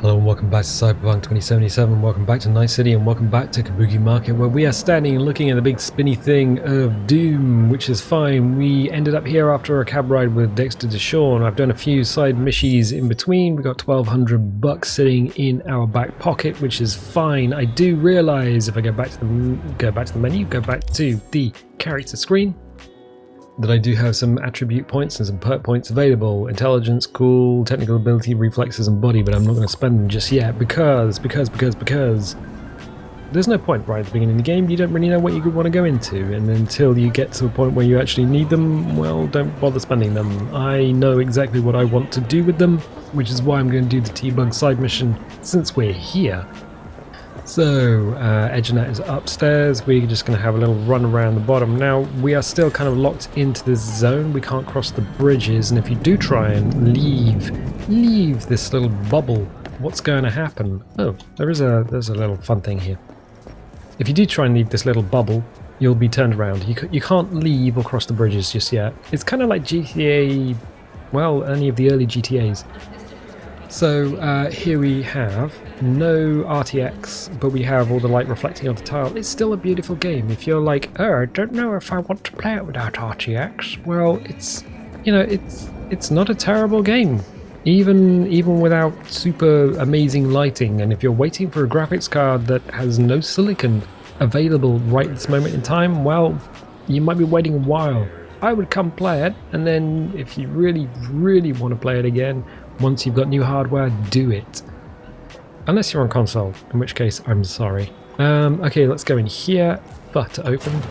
Hello and welcome back to Cyberpunk 2077, welcome back to Night City, and welcome back to Kabuki Market, where we are standing and looking at the big spinny thing of doom, which is fine. We ended up here after a cab ride with Dexter Deshawn. I've done a few side missions in between. We got $1,200 sitting in our back pocket, which is fine. I do realise if I go back to the menu, go back to the character screen, that I do have some attribute points and some perk points available. Intelligence, cool, technical ability, reflexes and body, but I'm not going to spend them just yet because there's no point right at the beginning of the game. You don't really know what you want to go into, and until you get to a point where you actually need them, well, don't bother spending them. I know exactly what I want to do with them, which is why I'm going to do the T-Bug side mission since we're here. So, Edgenet is upstairs. We're just going to have a little run around the bottom. Now, we are still kind of locked into this zone. We can't cross the bridges, and if you do try and leave this little bubble, what's going to happen? Oh, there's a little fun thing here. If you do try and leave this little bubble, you'll be turned around. You can't leave or cross the bridges just yet. It's kind of like GTA, well, any of the early GTAs. So here we have no RTX, but we have all the light reflecting on the tile. It's still a beautiful game. If you're like, oh, I don't know if I want to play it without RTX, well, it's not a terrible game, even without super amazing lighting. And if you're waiting for a graphics card that has no silicon available right at this moment in time, well, you might be waiting a while. I would come play it, and then if you really want to play it again, once you've got new hardware, do it. Unless you're on console, in which case, I'm sorry. Okay, let's go in here. But open.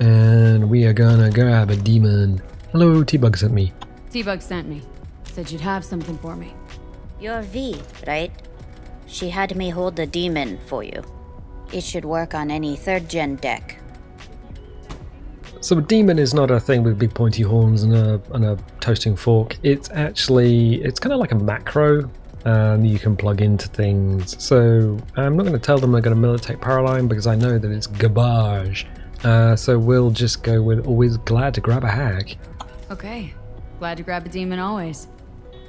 And we are gonna grab a demon. Hello, T-Bug sent me. T-Bug sent me. Said you'd have something for me. You're V, right? She had me hold the demon for you. It should work on any 3rd gen deck. So a demon is not a thing with big pointy horns and a toasting fork. It's kind of like a macro that you can plug into things. So I'm not going to tell them they're going to Militech Powerline because I know that it's garbage. So we'll just go with always glad to grab a hack. Okay. Glad to grab a demon always.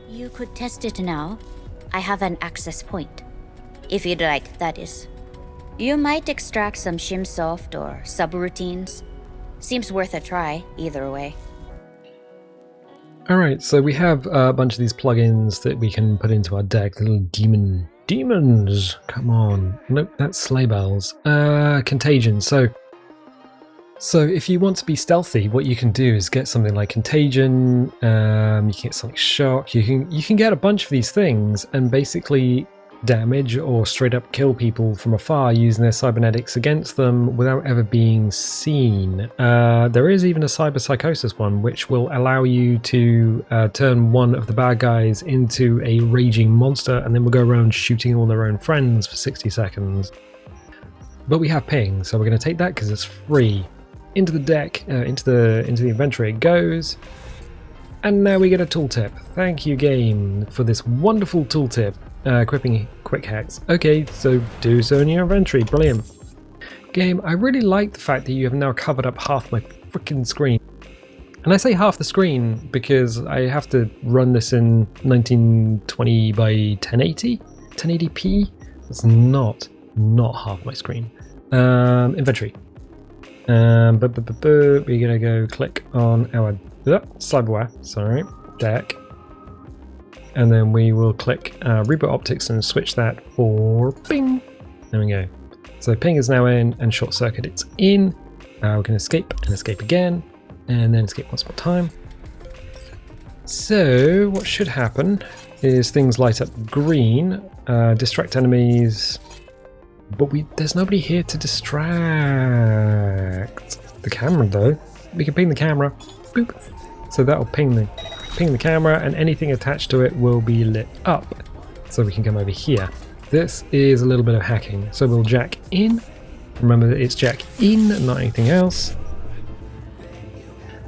You could test it now. I have an access point. If you'd like, that is. You might extract some shimsoft or subroutines. Seems worth a try, either way. Alright, so we have a bunch of these plugins that we can put into our deck. The little demons! Come on. Nope, that's sleigh bells. Contagion. So if you want to be stealthy, what you can do is get something like Contagion, you can get Sonic Shock, you can get a bunch of these things and basically damage or straight up kill people from afar using their cybernetics against them without ever being seen. There is even a cyber psychosis one which will allow you to turn one of the bad guys into a raging monster, and then we'll go around shooting all their own friends for 60 seconds. But we have ping, so we're going to take that because it's free. Into the deck, into the inventory it goes. And now we get a tooltip. Thank you, game, for this wonderful tooltip. Equipping quick hacks. Okay, so do so in your inventory. Brilliant. Game, I really like the fact that you have now covered up half my freaking screen. And I say half the screen because I have to run this in 1920 by 1080? 1080p? That's not half my screen. Inventory. We're gonna go click on our cyberware, deck. And then we will click Reboot Optics and switch that for ping. There we go. So ping is now in and short circuit it's in. We can escape and escape again and then escape once more time. So what should happen is things light up green, distract enemies, but there's nobody here to distract the camera though. We can ping the camera. Boop. So that'll ping the camera, and anything attached to it will be lit up. So we can come over here. This is a little bit of hacking. So we'll jack in. Remember that it's jack in, not anything else.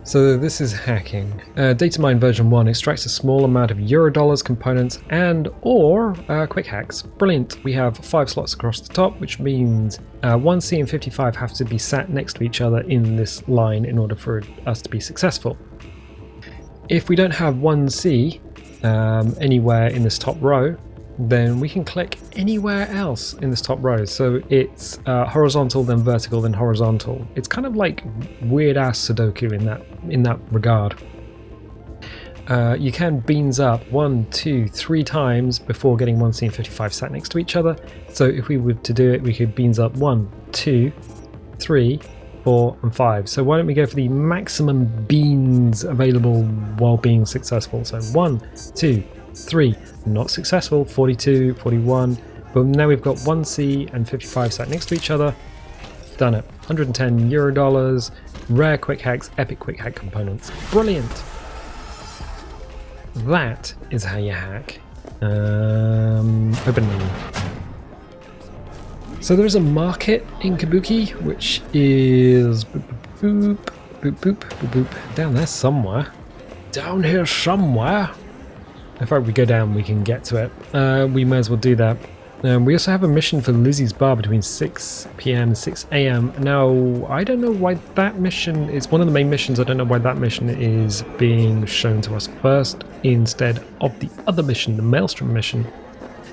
So this is hacking. Datamine version 1 extracts a small amount of Eurodollars, components, and or quick hacks. Brilliant. We have 5 slots across the top, which means 1C and 55 have to be sat next to each other in this line in order for us to be successful. If we don't have 1C anywhere in this top row, then we can click anywhere else in this top row. So it's horizontal, then vertical, then horizontal. It's kind of like weird ass Sudoku in that regard. You can beans up 1, 2, 3 times before getting 1 scene 55 sat next to each other. So if we were to do it, we could beans up 1, 2, 3, 4, and 5. So why don't we go for the maximum beans available while being successful? So 1, 2, 3, not successful, 42, 41. But now we've got 1C and 55 sat next to each other. Done it. 110 euro dollars, rare quick hacks, epic quick hack components. Brilliant. That is how you hack. Open. So there is a market in Kabuki, which is boop, boop, boop, boop, boop, boop, boop, down there somewhere. Down here somewhere. If we go down, we can get to it. We may as well do that. We also have a mission for Lizzie's Bar between 6 PM and 6 AM. Now, I don't know why that mission is one of the main missions. I don't know why that mission is being shown to us first instead of the other mission, the Maelstrom mission,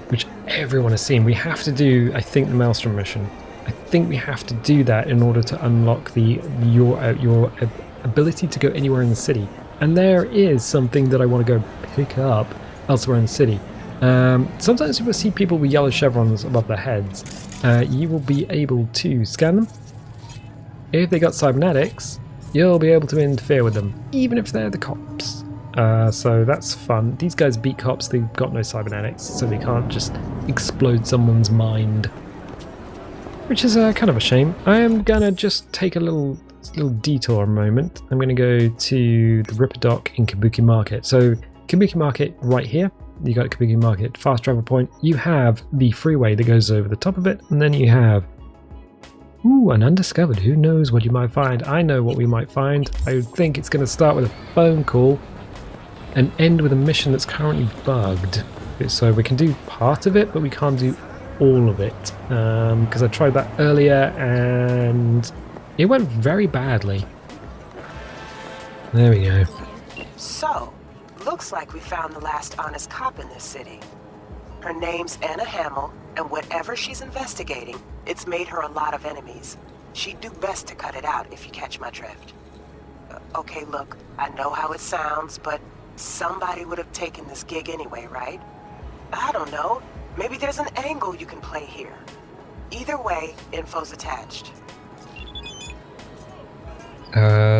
which everyone has seen. We have to do, I think, the Maelstrom mission. I think we have to do that in order to unlock your ability to go anywhere in the city. And there is something that I want to go pick up elsewhere in the city. Sometimes you will see people with yellow chevrons above their heads. You will be able to scan them. If they got cybernetics, you'll be able to interfere with them, even if they're the cops. So that's fun. These guys beat cops, they've got no cybernetics, so they can't just explode someone's mind. Which is kind of a shame. I am gonna just take a little detour moment. I'm gonna go to the Ripper Dock in Kabuki Market. So Kabuki Market right here. You got Kabuki Market, fast travel point. You have the freeway that goes over the top of it, and then you have an undiscovered. Who knows what you might find? I know what we might find. I think it's going to start with a phone call and end with a mission that's currently bugged. So we can do part of it, but we can't do all of it because I tried that earlier and it went very badly. There we go. So, looks like we found the last honest cop in this city. Her name's Anna Hamill, and whatever she's investigating, it's made her a lot of enemies. She'd do best to cut it out if you catch my drift. Okay, look, I know how it sounds, but somebody would have taken this gig anyway, right? I don't know. Maybe there's an angle you can play here. Either way, info's attached.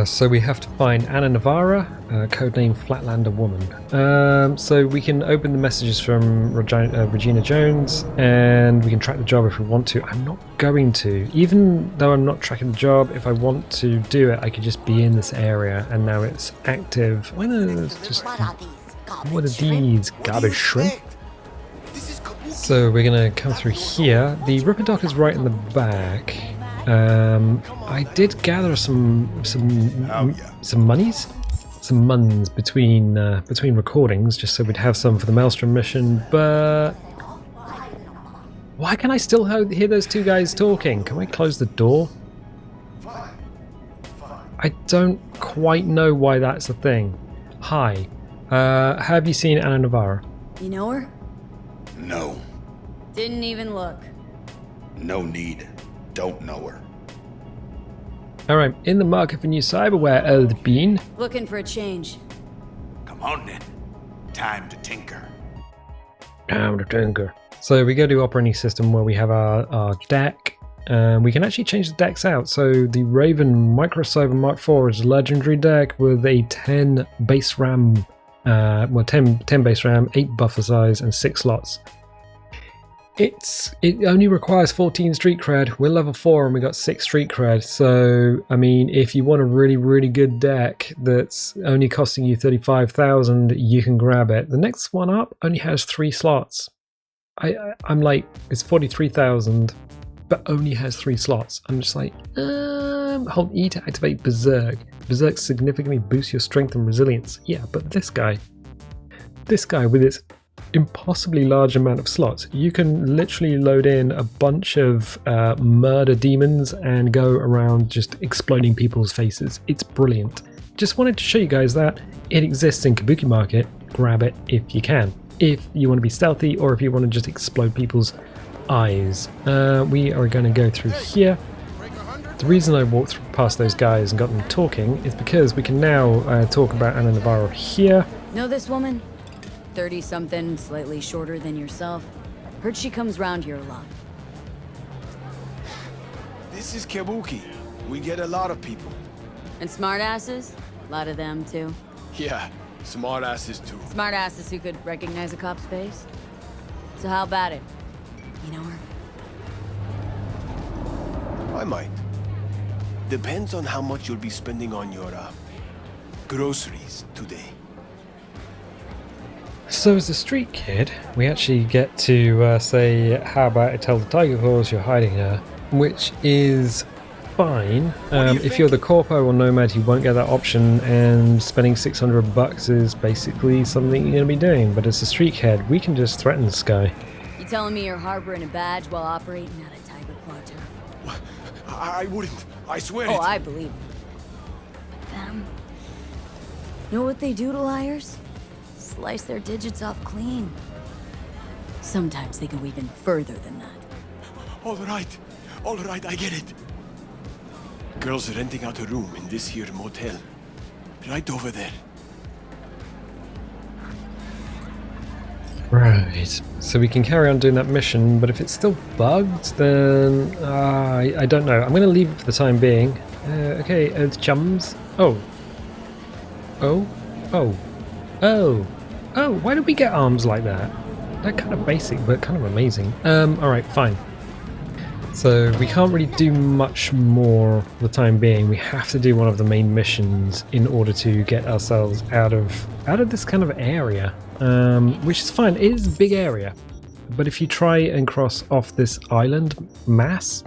So we have to find Anna Navarra, codename Flatlander Woman. So we can open the messages from Regina Jones, and we can track the job if we want to. I'm not going to. Even though I'm not tracking the job, if I want to do it, I could just be in this area, and now it's active. Why not just... What are these? Garbage shrimp? So we're going to come through here. The Ripper Dock is right in the back. I did gather some monies, some muns between recordings, just so we'd have some for the Maelstrom mission. But why can I still hear those two guys talking? Can I close the door? I don't quite know why that's a thing. Hi, have you seen Anna Navarra? You know her? No. Didn't even look. No need. Don't know her. Alright, in the market for new cyberware, old bean. Looking for a change. Come on then. Time to tinker. Time to tinker. So we go to operating system where we have our deck. We can actually change the decks out. So the Raven Micro Cyber Mark IV is a legendary deck with a 10 base RAM, 10 base RAM, 8 buffer size, and 6 slots. It only requires 14 street cred. We're level 4 and we got 6 street cred. So I mean, if you want a really good deck that's only costing you 35,000, you can grab it. The next one up only has 3 slots. I'm like, it's 43,000, but only has 3 slots. I'm just like, hold E to activate Berserk. Berserk significantly boosts your strength and resilience. Yeah, but this guy with its impossibly large amount of slots, you can literally load in a bunch of murder demons and go around just exploding people's faces. It's brilliant. Just wanted to show you guys that it exists in Kabuki Market. Grab it if you can. if you want to be stealthy or if you want to just explode people's eyes. We are going to go through here. The reason I walked past those guys and got them talking is because we can now talk about Anna Navarro here. Know this woman? 30-something, slightly shorter than yourself. Heard she comes round here a lot. This is Kabuki. We get a lot of people. And smartasses? A lot of them, too. Yeah, smartasses too. Smartasses who could recognize a cop's face. So how about it? You know her? I might. Depends on how much you'll be spending on your, groceries today. So as a street kid, we actually get to say, how about I tell the Tiger Claws you're hiding her, which is fine. If you're the corpo or nomad, you won't get that option, and spending $600 is basically something you're going to be doing. But as a street kid, we can just threaten this guy. You telling me you're harboring a badge while operating out of Tiger Claw turf? I wouldn't. I swear Oh, it. I believe it. But them... Know what they do to liars? Slice their digits off clean. Sometimes they go even further than that. All right, I get it. Girls are renting out a room in this here motel. Right over there. Right, so we can carry on doing that mission, but if it's still bugged, then I don't know. I'm going to leave it for the time being. Okay, it's chums. Oh, why did we get arms like that? They're kind of basic, but kind of amazing. Alright, fine. So we can't really do much more for the time being. We have to do one of the main missions in order to get ourselves out of this kind of area, which is fine. It is a big area, but if you try and cross off this island mass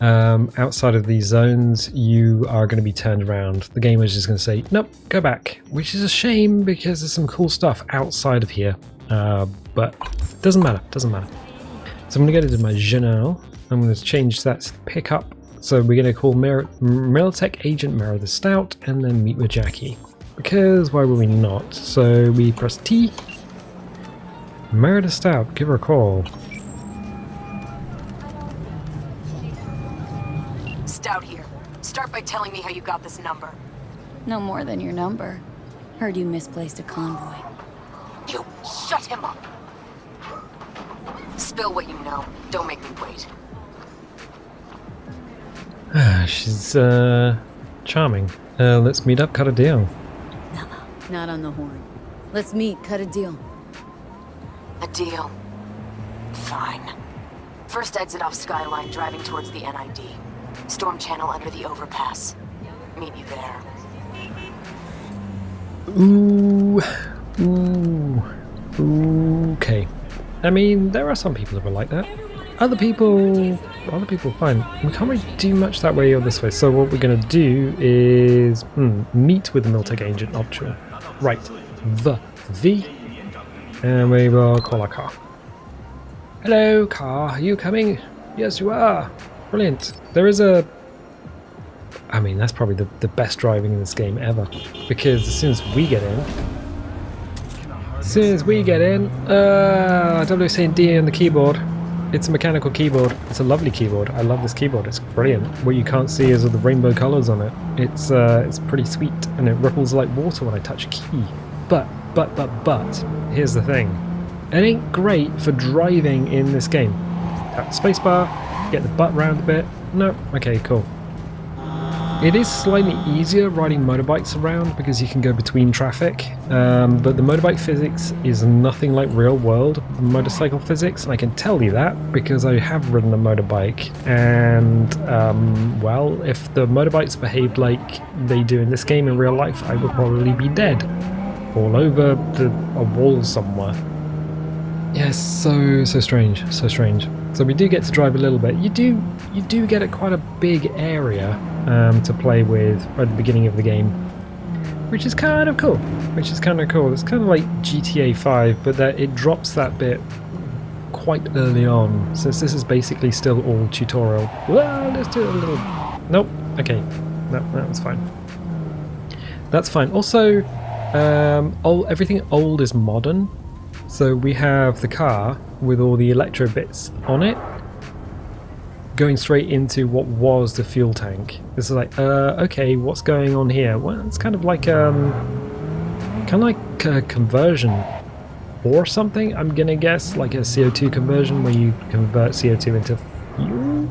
outside of these zones, you are going to be turned around. The game is just going to say, nope, go back, which is a shame because there's some cool stuff outside of here, but doesn't matter. So I'm going to go to my journal. I'm going to change that to pickup. So we're going to call Militech Agent Mara the Stout and then meet with Jackie. Because why would we not? So we press T. Mara the Stout, give her a call. Stout here. Start by telling me how you got this number. No more than your number. Heard you misplaced a convoy. You shut him up. Spill what you know. Don't make me wait. She's charming. Let's meet up, cut a deal. Not on the horn. Let's meet, cut a deal. A deal. Fine. First exit off Skyline, driving towards the NID. Storm channel under the overpass. Meet you there. Okay. I mean, there are some people who are like that. Other people fine. We can't really do much that way or this way. So what we're going to do is meet with the Militech Agent option. Right. And we will call our car. Hello, car. Are you coming? Yes, you are. Brilliant. There is a... I mean, that's probably the best driving in this game ever. Because as soon as we get in... WCD on the keyboard. It's a mechanical keyboard. It's a lovely keyboard. I love this keyboard. It's brilliant. What you can't see is all the rainbow colors on it. It's pretty sweet, and it ripples like water when I touch a key. But, here's the thing. It ain't great for driving in this game. Tap the spacebar, get the butt round a bit. No, okay, cool. It is slightly easier riding motorbikes around because you can go between traffic, but the motorbike physics is nothing like real world motorcycle physics, and I can tell you that because I have ridden a motorbike, and well, if the motorbikes behaved like they do in this game in real life, I would probably be dead all over a wall somewhere. Yes, so strange. So we do get to drive a little bit. You do get quite a big area to play with at the beginning of the game, which is kind of cool. It's kind of like GTA 5, but that it drops that bit quite early on, since this is basically still all tutorial. Well, let's do it a little... Nope. Okay. No, that was fine. That's fine. Also, everything old is modern. So we have the car with all the electro bits on it going straight into what was the fuel tank. This is like, okay, what's going on here? Well, it's kind of like a conversion or something, I'm gonna guess, like a CO2 conversion where you convert CO2 into fuel.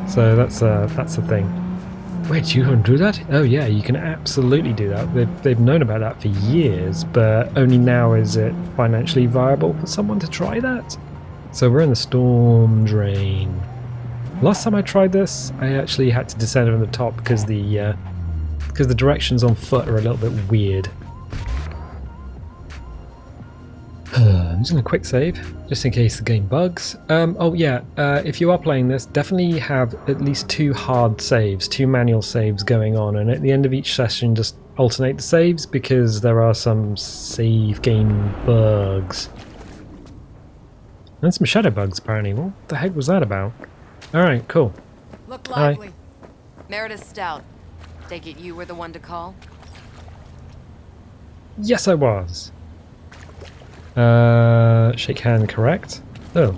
So that's a thing. Wait, you can do that? Oh yeah, you can absolutely do that. They've known about that for years, but only now is it financially viable for someone to try that. So we're in the storm drain. Last time I tried this, I actually had to descend from the top because the directions on foot are a little bit weird. I'm just going to quick save, just in case the game bugs. Oh yeah, if you are playing this, definitely have at least 2 hard saves, 2 manual saves going on, and at the end of each session just alternate the saves, because there are some save game bugs. And some shadow bugs apparently. What the heck was that about? Alright, cool. Look lively. Meredith Stout. Take it you were the one to call? Yes, I was. Shake hand, correct? Oh.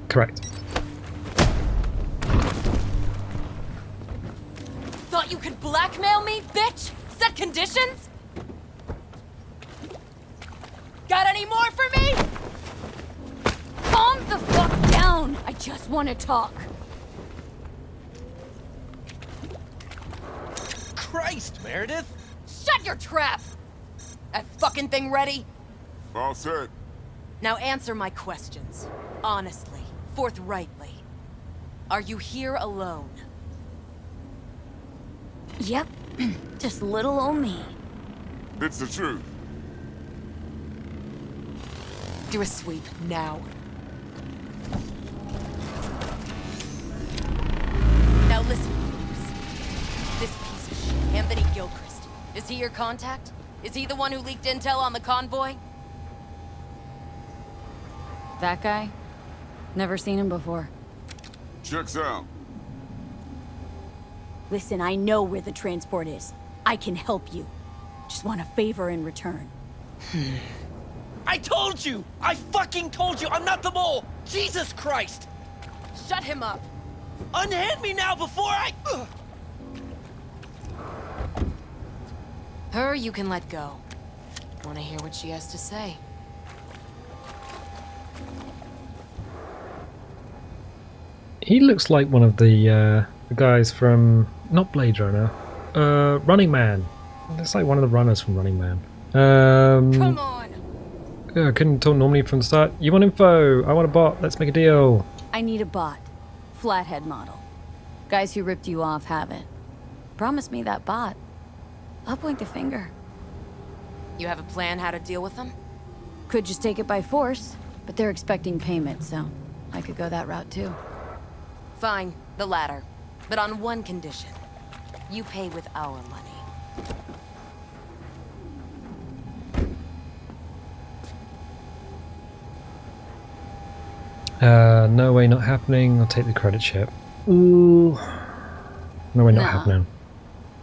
Correct. Thought you could blackmail me, bitch? Set conditions? Got any more for me? Calm the fuck down! I just want to talk. Christ, Meredith! Shut your trap! That fucking thing ready? All set. Now answer my questions. Honestly, forthrightly. Are you here alone? Yep, just little old me. It's the truth. Do a sweep, now. Now listen, please. This piece of shit, Anthony Gilchrist, is he your contact? Is he the one who leaked intel on the convoy? That guy? Never seen him before. Checks out. Listen, I know where the transport is. I can help you. Just want a favor in return. I told you! I fucking told you! I'm not the mole! Jesus Christ! Shut him up! Unhand me now before I... Ugh. Her you can let go. Want to hear what she has to say? He looks like one of the guys from, not Blade Runner, Running Man. Looks like one of the runners from Running Man. Come on! I couldn't talk normally from the start. You want info? I want a bot. Let's make a deal. I need a bot. Flathead model. Guys who ripped you off have it. Promise me that bot. I'll point the finger. You have a plan how to deal with them? Could just take it by force, but they're expecting payment, so I could go that route too. Fine, the latter. But on one condition. You pay with our money. No way, not happening. I'll take the credit chip. Ooh. No way, not happening.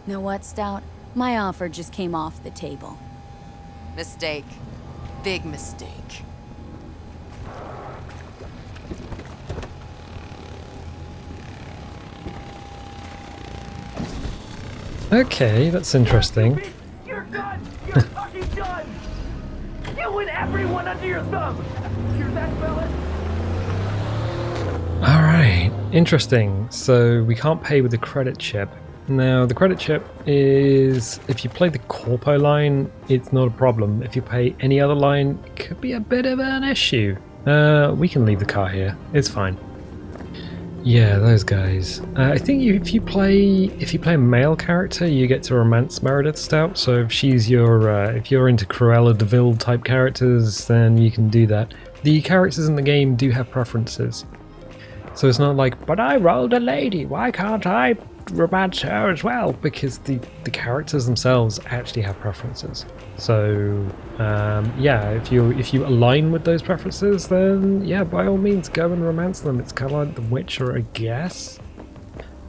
Know what, Stout? My offer just came off the table. Mistake. Big mistake. Okay, that's interesting. You're done! You're fucking done! You and everyone under your thumb! Hear that, fellas? Alright, interesting. So we can't pay with the credit chip. Now, the credit chip is, if you play the Corpo line, it's not a problem. If you pay any other line, it could be a bit of an issue. We can leave the car here. It's fine. Yeah, those guys. I think if you play a male character, you get to romance Meredith Stout. So if she's your, if you're into Cruella de Vil type characters, then you can do that. The characters in the game do have preferences. So it's not like, but I rolled a lady, why can't I romance her as well? Because the characters themselves actually have preferences. So yeah, if you align with those preferences, then yeah, by all means go and romance them. It's kind of like The Witcher, I guess.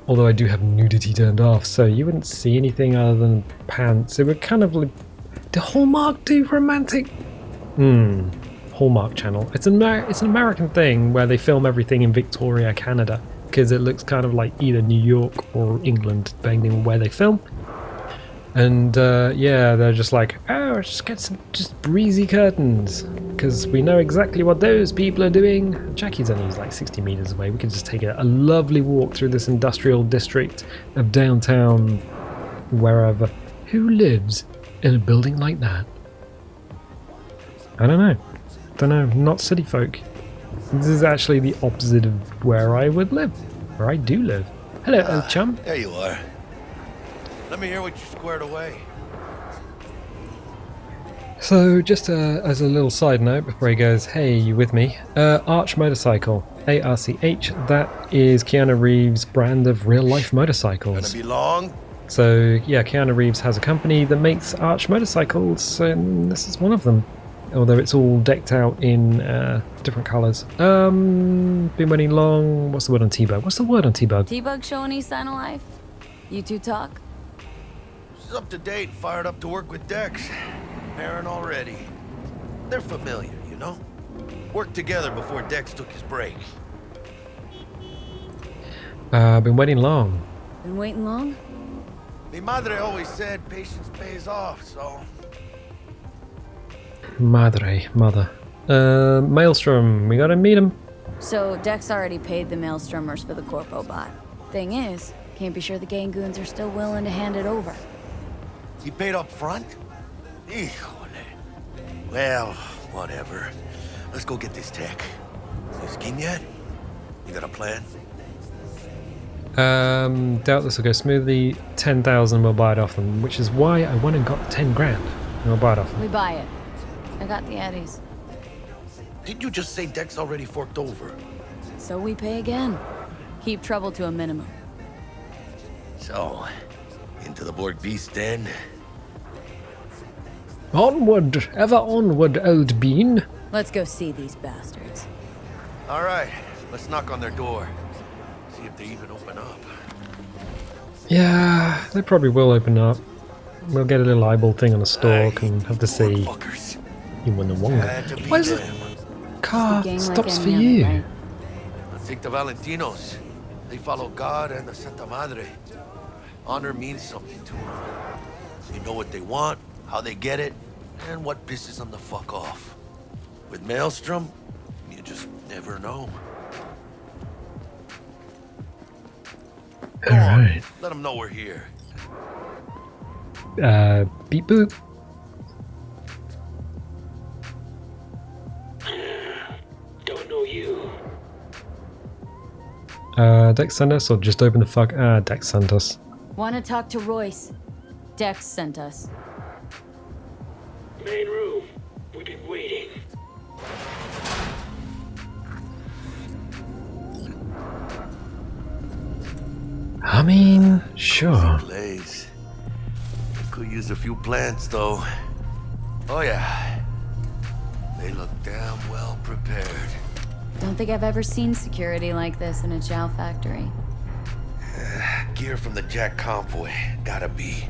Although I do have nudity turned off, so you wouldn't see anything other than pants. It would kind of The Hallmark do romantic. Hallmark Channel. It's an American thing where they film everything in Victoria, Canada, because it looks kind of like either New York or England, depending on where they film. And yeah, they're just like, oh, just get some just breezy curtains, because we know exactly what those people are doing. Jackie's only like 60 meters away. We could just take a lovely walk through this industrial district of downtown, wherever. Who lives in a building like that? I don't know. Not city folk. This is actually the opposite of where I would live, where I do live. Hello, old chum. There you are. Let me hear what you squared away. So, just as a little side note before he goes, hey, you with me? Arch Motorcycle, ARCH, that is Keanu Reeves' brand of real-life motorcycles. Gonna be long? So, yeah, Keanu Reeves has a company that makes Arch motorcycles, and this is one of them. Although it's all decked out in different colours. Been waiting long. What's the word on T-Bug? What's the word on T-Bug? T-Bug show any sign of life? You two talk? She's up to date, fired up to work with Dex. Pairing already. They're familiar, you know? Worked together before Dex took his break. Been waiting long. Been waiting long? Mi madre always said patience pays off, so... Mother. Maelstrom, we gotta meet him. So, Dex already paid the Maelstromers for the Corpo bot. Thing is, can't be sure the Gangoons are still willing to hand it over. He paid up front? Híjole. Well, whatever. Let's go get this tech. You scheme yet? You got a plan? Doubt this will go smoothly. 10,000 we'll buy it off them, which is why I went and got 10 grand. And we'll buy it off them. We buy it. I got the Eddies. Did you just say Dex already forked over? So we pay again. Keep trouble to a minimum. So, into the Borg Beast Den? Onward, ever onward, old bean. Let's go see these bastards. All right, let's knock on their door. See if they even open up. Yeah, they probably will open up. We'll get a little eyeball thing on a stalk and have to see. You win the Wonga. Why is it? Car stops for you. Right? I think the Valentinos. They follow God and the Santa Madre. Honor means something to them. They know what they want, how they get it, and what pisses them the fuck off. With Maelstrom, you just never know. Go on, Alright. let them know we're here. Beep boop. Don't know you. Dex sent us or just open the fuck? Dex sent us. Want to talk to Royce? Dex sent us. Main room. We've been waiting. I mean, sure. Place. Could use a few plants, though. Oh yeah. They look damn well prepared. Don't think I've ever seen security like this in a chow factory. Gear from the Jack convoy. Gotta be.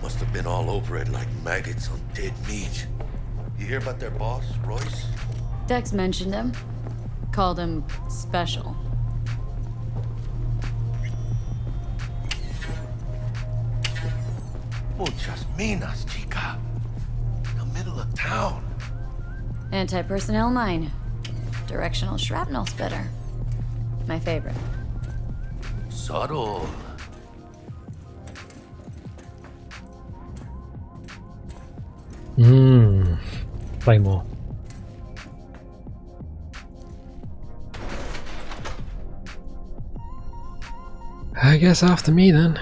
Must have been all over it like maggots on dead meat. You hear about their boss, Royce? Dex mentioned him. Called him special. Muchas minas, chica. In the middle of town. Anti-personnel mine. Directional shrapnel spitter. My favorite. Subtle. Play more. I guess after me then.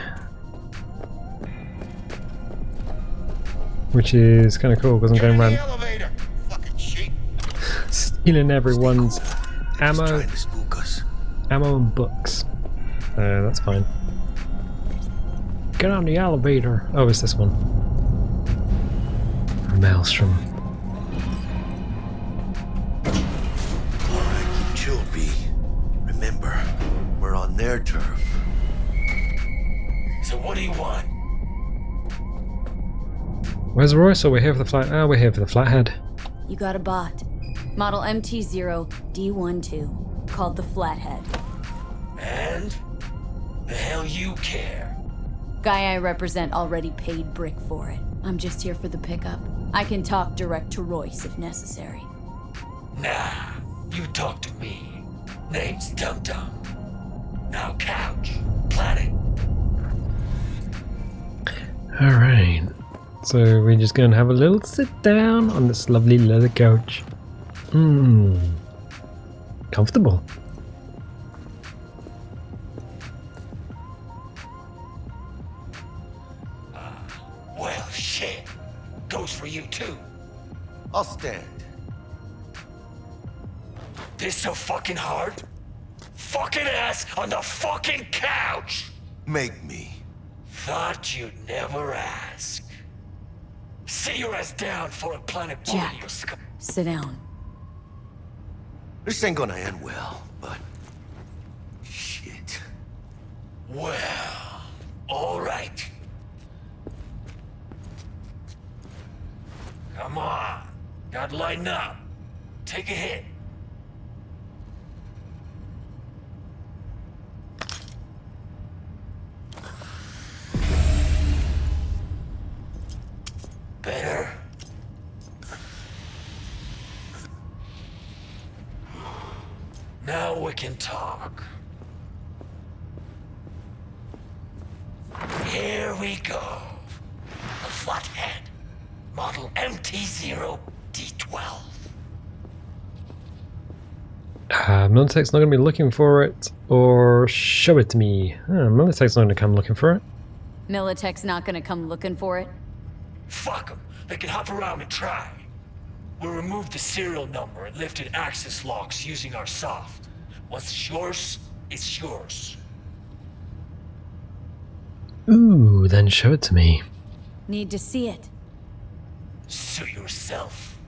Which is kind of cool because I'm going around stealing everyone's ammo, ammo and books. That's fine. Get on the elevator. Oh, it's this one. Maelstrom. Alright, keep chill, B. Remember, we're on their turf. So what do you want? Where's Royce? Oh, we're here for the flat. Oh, we're here for the flathead. You got a bot. Model MT0D12, called the Flathead. And? The hell you care? Guy I represent already paid Brick for it. I'm just here for the pickup. I can talk direct to Royce if necessary. Nah, you talk to me. Name's Dum Dum. Now couch, planet. Alright. So we're just gonna have a little sit down on this lovely leather couch. Comfortable. Well, shit. Goes for you too. I'll stand. This so fucking hard? Fucking ass on the fucking couch! Make me. Thought you'd never ask. Sit your ass down for a planet Jack, your skull. sit down. This ain't gonna end well, but... shit. Well, alright. Come on. Gotta lighten up. Take a hit. Better? Now we can talk. Here we go. The Flathead. Model MT0D12. Militech's not going to be looking for it, or show it to me. Militech's not going to come looking for it. Militech's not gonna come looking for it? Fuck them. They can hop around and try. We'll remove the serial number and lifted access locks using our soft. Once it's yours, it's yours. Ooh, then show it to me. Need to see it. Sue yourself.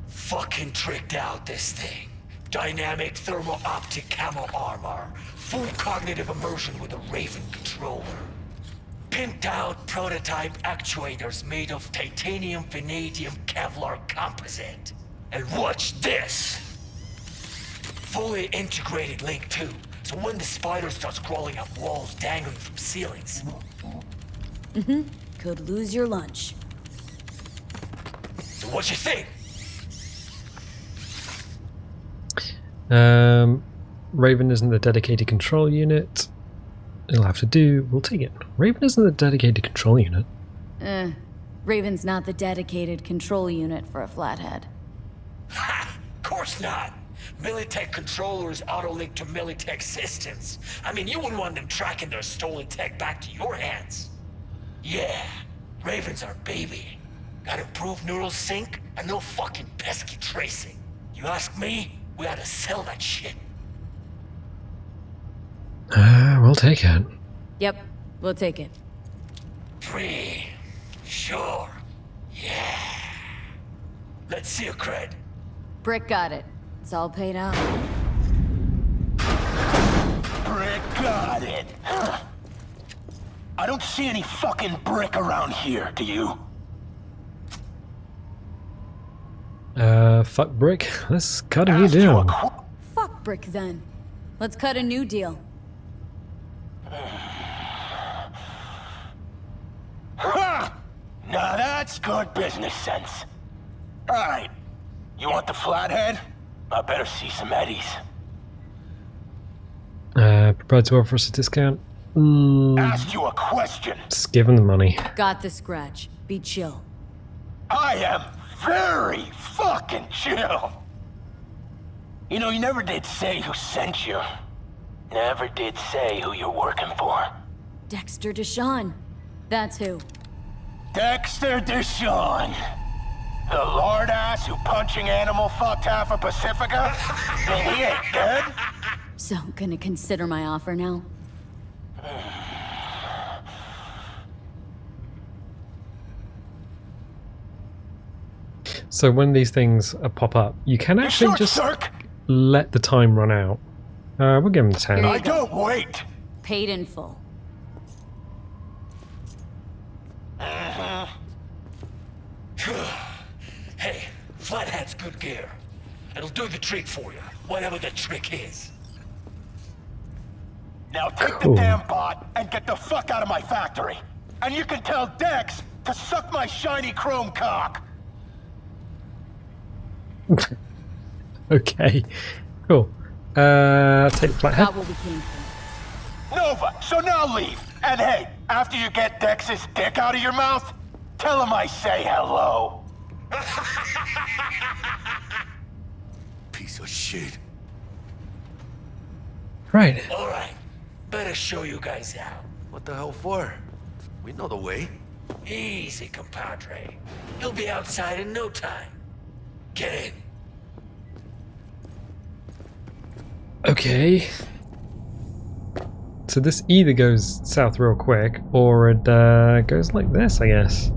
Fucking tricked out this thing. Dynamic thermo-optic camo armor. Full cognitive immersion with a Raven controller. Pimped out prototype actuators made of titanium vanadium Kevlar composite. And watch this! Fully integrated link too, so when the spider starts crawling up walls dangling from ceilings. Could lose your lunch. So what you think? Raven isn't the dedicated control unit. It'll have to do. We'll take it. Raven isn't the dedicated control unit. Raven's not the dedicated control unit for a Flathead. Ha! Course not. Militech controllers auto-link to Militech systems. I mean, you wouldn't want them tracking their stolen tech back to your hands. Yeah, Raven's our baby. Got improved neural sync and no fucking pesky tracing. You ask me, we ought to sell that shit. We'll take it. Yep, we'll take it. Free. Sure. Yeah. Let's see your cred. Brick got it. It's all paid out. Brick got it. Huh. I don't see any fucking brick around here, do you? Fuck Brick. Let's cut a new deal. Fuck Brick then. Let's cut a new deal. Huh! Now that's good business sense. Alright. You want the Flathead? I better see some eddies. Prepared to offer us a discount? Asked you a question. Just give him the money. Got the scratch. Be chill. I am very fucking chill. You know, you never did say who sent you. Never did say who you're working for. Dexter Deshawn. That's who. Dexter Deshawn. The lord ass who punching animal fucked half of Pacifica? And he ain't dead? So, gonna consider my offer now? So when these things pop up, you can actually just let the time run out. We'll give him the 10. I don't wait. Paid in full. Hey, Flathead's good gear. It'll do the trick for you, whatever the trick is. Now take Cool. the damn bot and get the fuck out of my factory. And you can tell Dex to suck my shiny chrome cock. Okay, cool. Take the flathead. Not what we came for. Nova, so now leave. And hey, after you get Dex's dick out of your mouth, tell him I say hello. Piece of shit. Right. All right, better show you guys out. What the hell for? We know the way. Easy, compadre. He'll be outside in no time. Get in. Okay. So this either goes south real quick, or it goes like this, I guess.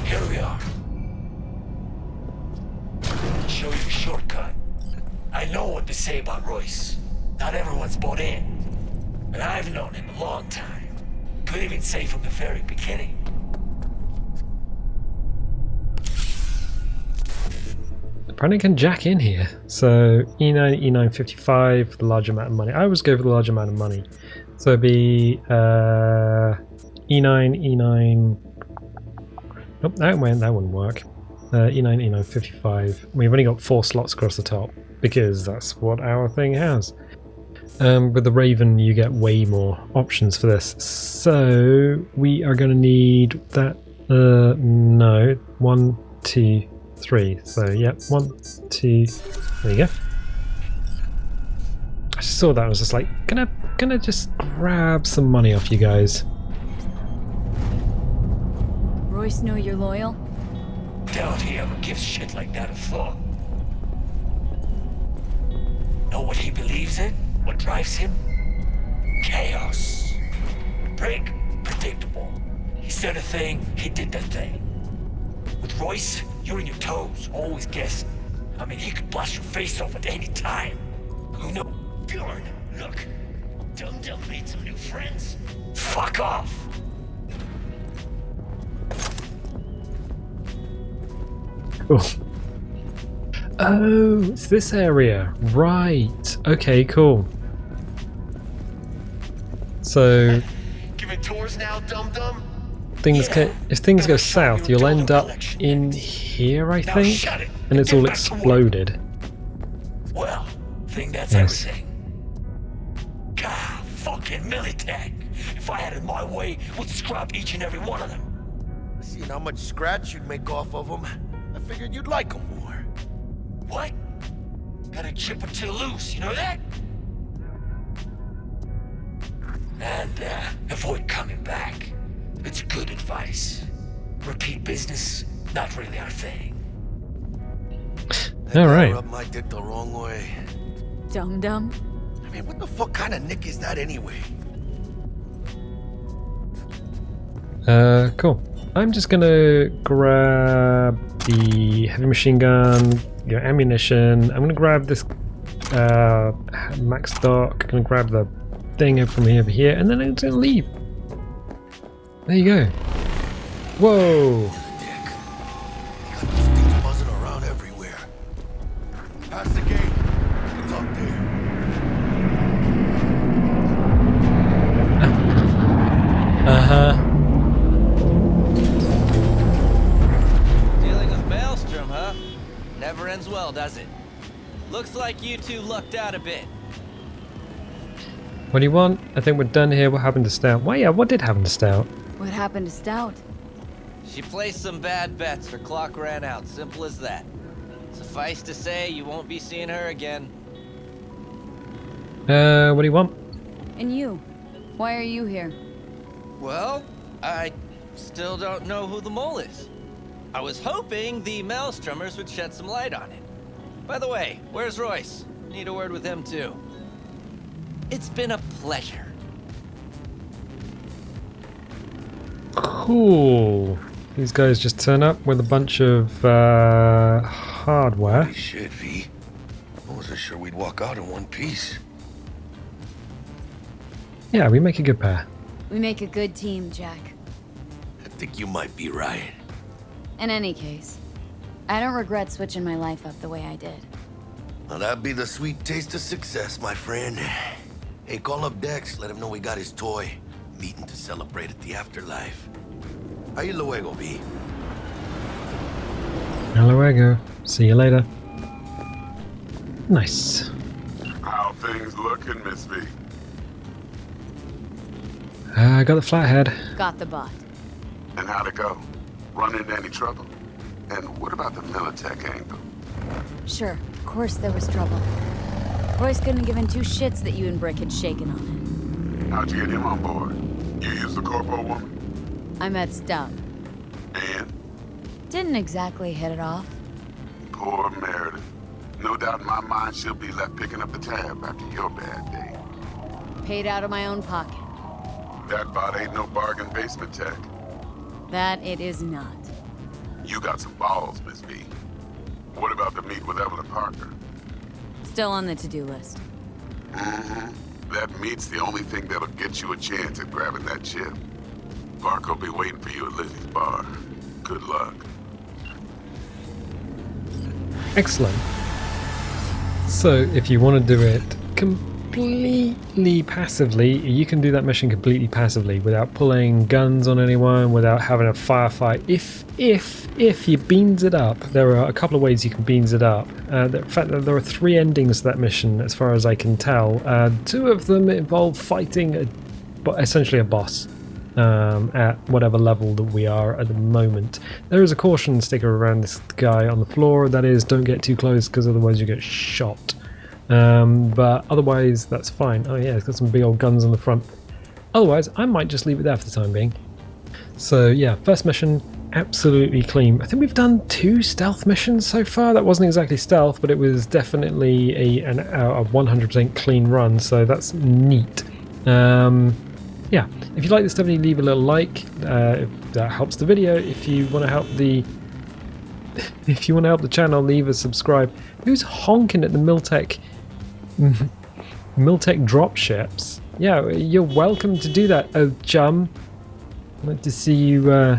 Here we are. Show you a shortcut. I know what to say about Royce. Not everyone's bought in. But I've known him a long time. Could even say from the very beginning. Apparently can jack in here. So E9, E9 55 for the large amount of money. I always go for the large amount of money. So it'd be E9, E9. Nope, that wouldn't work. E9, E9 55. We've only got 4 slots across the top because that's what our thing has. With the Raven, you get way more options for this. So we are going to need that. No, 1, 2, 3. So yep, 1, 2. There you go. I just saw that. I was just like, gonna just grab some money off you guys. Royce know you're loyal? Doubt he ever gives shit like that a thought. Know what he believes in? What drives him? Chaos. Break, predictable. He said a thing, he did the thing. With Royce, you're on your toes, always guessing. I mean, he could blast your face off at any time. Who knows? Bjorn, look. Dum-Dum made some new friends. Fuck off! Cool. Oh, it's this area. Right. Okay, cool. So Giving tours now, dum-dum? if things go south, you'll end up in here, I think, and it's all exploded. Well, think that's Yes. everything. God, fucking Militech. If I had it my way, would scrap each and every one of them. Seeing how much scratch you'd make off of them, I figured you'd like them more. What? Got a chip or two loose, you know that? And, avoid coming back. It's good advice. Repeat business, not really our thing. All right. Rub my dick the wrong way. Dum-Dum? I mean, what the fuck kind of nick is that anyway? Cool. I'm just gonna grab the heavy machine gun, your ammunition. I'm gonna grab this max stock. I'm gonna grab the thing from over here, and then I'm just gonna leave. There you go. Whoa! Dick. You got those things buzzing around everywhere. Past the gate. It's up there. Uh-huh. Dealing with Maelstrom, huh? Never ends well, does it? Looks like you two lucked out a bit. What do you want? I think we're done here. What happened to Stout? Well, yeah, what did happen to Stout? What happened to Stout? She placed some bad bets. Her clock ran out. Simple as that. Suffice to say, you won't be seeing her again. What do you want? And you? Why are you here? Well, I still don't know who the mole is. I was hoping the Maelstromers would shed some light on it. By the way, where's Royce? Need a word with him too. It's been a pleasure. Cool. These guys just turn up with a bunch of hardware. Holy shit, V. I wasn't sure we'd walk out in one piece. Yeah, we make a good pair. We make a good team, Jack. I think you might be right. In any case, I don't regret switching my life up the way I did. Now that'd be the sweet taste of success, my friend. Hey, call up Dex, let him know we got his toy. Meeting to celebrate at the afterlife. Ahí luego, V. Luego. See you later. Nice. How things looking, Miss V? I got the flathead. Got the bot. And how'd it go? Run into any trouble? And what about the Militech angle? Sure, of course there was trouble. Royce couldn't have given two shits that you and Brick had shaken on it. How'd you get him on board? You used the corpo woman? I met Stout. And? Didn't exactly hit it off. Poor Meredith. No doubt in my mind she'll be left picking up the tab after your bad day. Paid out of my own pocket. That bot ain't no bargain basement tech. That it is not. You got some balls, Miss V. What about the meet with Evelyn Parker? Still on the to-do list. Mm-hmm. That meet's the only thing that'll get you a chance at grabbing that chip. Parker'll be waiting for you at Lizzie's bar. Good luck. Excellent. So, if you want to do it completely passively, you can do that mission completely passively without pulling guns on anyone, without having a firefight. If you beans it up, there are a couple of ways you can beans it up. In fact, there are 3 endings to that mission, as far as I can tell. 2 of them involve fighting essentially a boss. At whatever level that we are at the moment. There is a caution sticker around this guy on the floor, that is, don't get too close because otherwise you get shot. But otherwise that's fine. Oh yeah, it's got some big old guns on the front. Otherwise I might just leave it there for the time being. So yeah, first mission, absolutely clean. I think we've done 2 stealth missions so far. That wasn't exactly stealth, but it was definitely a 100% clean run, so that's neat. Yeah, if you like this stuff, leave a little like. That helps the video. If you want to help the channel, leave a subscribe. Who's honking at the Miltech dropships? Yeah, you're welcome to do that, oh chum. I'd like to see you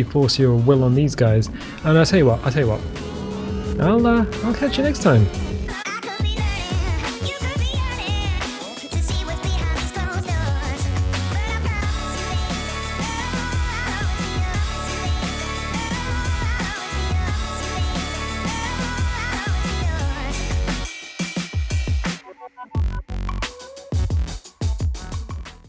force your will on these guys. And I'll tell you what. I'll catch you next time.